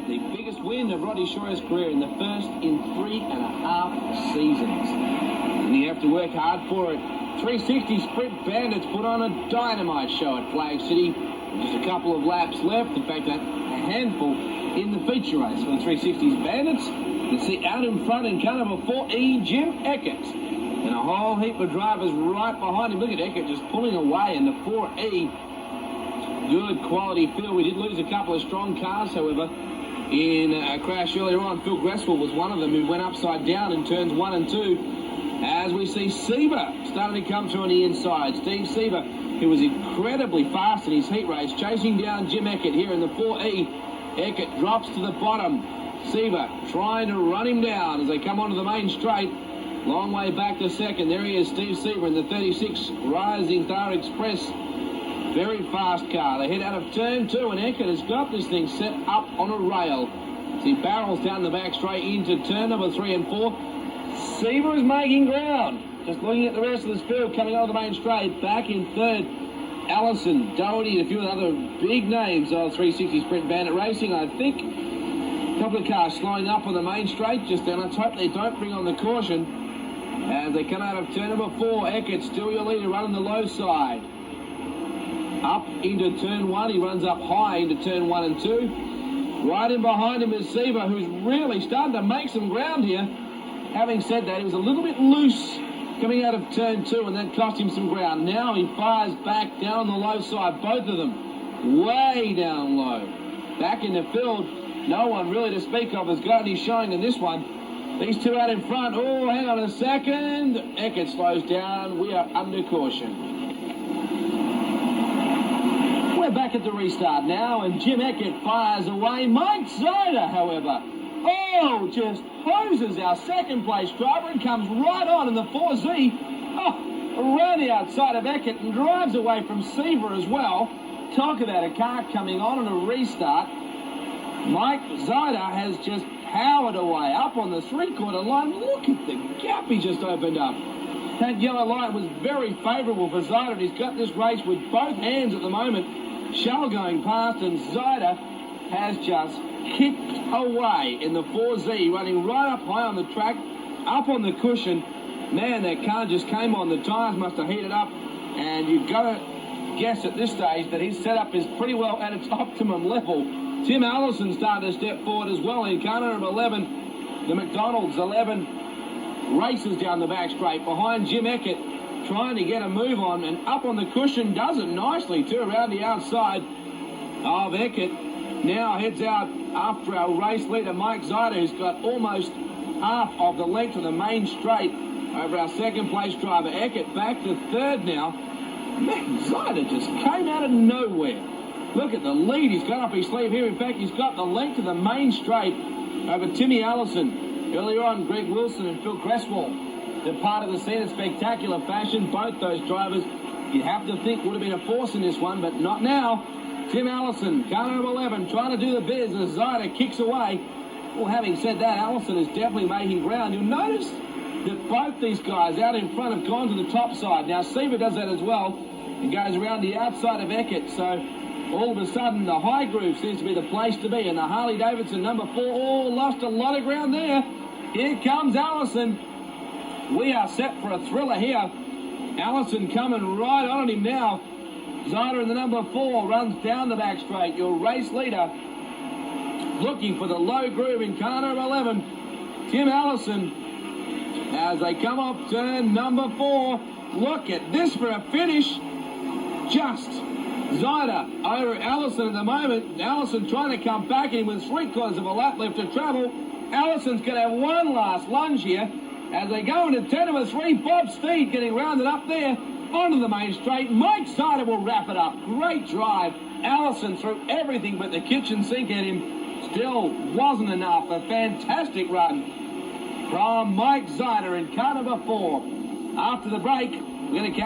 the biggest win of Roddy Shore's career in the first in 3.5 seasons. And you have to work hard for it. 360 Sprint Bandits put on a dynamite show at Flag City. Just a couple of laps left. In fact, a handful in the feature race for the 360s Bandits. You see out in front in car number 4E, Jim Eckert. And a whole heap of drivers right behind him. Look at Eckert just pulling away in the 4E. Good quality field. We did lose a couple of strong cars, however, in a crash earlier on. Phil Gresswell was one of them who went upside down in turns 1 and 2. As we see Seaver starting to come through on the inside. Steve Seaver, who was incredibly fast in his heat race, chasing down Jim Eckert here in the 4E. Eckert drops to the bottom. Seaver trying to run him down as they come onto the main straight. Long way back to second. There he is, Steve Seaver in the 36 Rising Star Express. Very fast car. They head out of turn 2, and Eckert has got this thing set up on a rail. As he barrels down the back straight into turn number 3 and 4. Seaver is making ground. Just looking at the rest of this field coming out of the main straight. Back in third, Allison, Doherty, and a few other big names of 360 Sprint Bandit Racing. I think a couple of cars slowing up on the main straight just then. Let's hope they don't bring on the caution. As they come out of turn number 4, Eckert, still your leader, running the low side. Up into turn 1, he runs up high into turn 1 and 2. Right in behind him is Seaver, who's really starting to make some ground here. Having said that, he was a little bit loose coming out of turn 2, and that cost him some ground. Now he fires back down the low side, both of them way down low. Back in the field, no one really to speak of has got any showing in this one. These two out in front. Oh, hang on a second. Eckert slows down. We are under caution. We're back at the restart now, and Jim Eckert fires away. Mike Zyder, however, just hoses our second place driver and comes right on in the 4Z. Around the outside of Eckert and drives away from Seaver as well. Talk about a car coming on a restart. Mike Zyder has just powered away up on the three-quarter line. Look at the gap he just opened up. That yellow light was very favourable for Zyder. He's got this race with both hands at the moment. Shell going past, and Zyder has just kicked away in the 4Z, running right up high on the track, up on the cushion. Man, that car just came on. The tyres must have heated up, and you've got to guess at this stage that his setup is pretty well at its optimum level. Tim Allison started to step forward as well in car number 11. The McDonald's 11 races down the back straight behind Jim Eckert, trying to get a move on, and up on the cushion does it nicely too, around the outside of Eckert. Now heads out after our race leader Mike Zyder, who's got almost half of the length of the main straight over our second place driver. Eckert back to third now. Man, Zyder just came out of nowhere. Look at the lead he's got up his sleeve here. In fact, he's got the length of the main straight over Timmy Allison. Earlier on, Greg Wilson and Phil Cresswell departed the scene in spectacular fashion. Both those drivers, you'd have to think, would have been a force in this one, but not now. Tim Allison, car number 11, trying to do the biz as Zyder kicks away. Well, having said that, Allison is definitely making ground. You'll notice that both these guys out in front have gone to the top side. Now, Seaver does that as well and goes around the outside of Eckert. So, all of a sudden, the high groove seems to be the place to be. And the Harley-Davidson number 4, lost a lot of ground there. Here comes Allison. We are set for a thriller here. Allison coming right on him now. Zyder in the number 4 runs down the back straight. Your race leader looking for the low groove in car number 11. Tim Allison as they come off turn number 4. Look at this for a finish. Just Zyder over Allison at the moment. Allison trying to come back in with 3/4 of a lap left to travel. Allison's going to have one last lunge here as they go into turn number 3. Bob Steed getting rounded up there onto the main straight. Mike Zyder will wrap it up. Great drive. Allison threw everything but the kitchen sink at him. Still wasn't enough. A fantastic run from Mike Zyder in car number 4. After the break, we're going to catch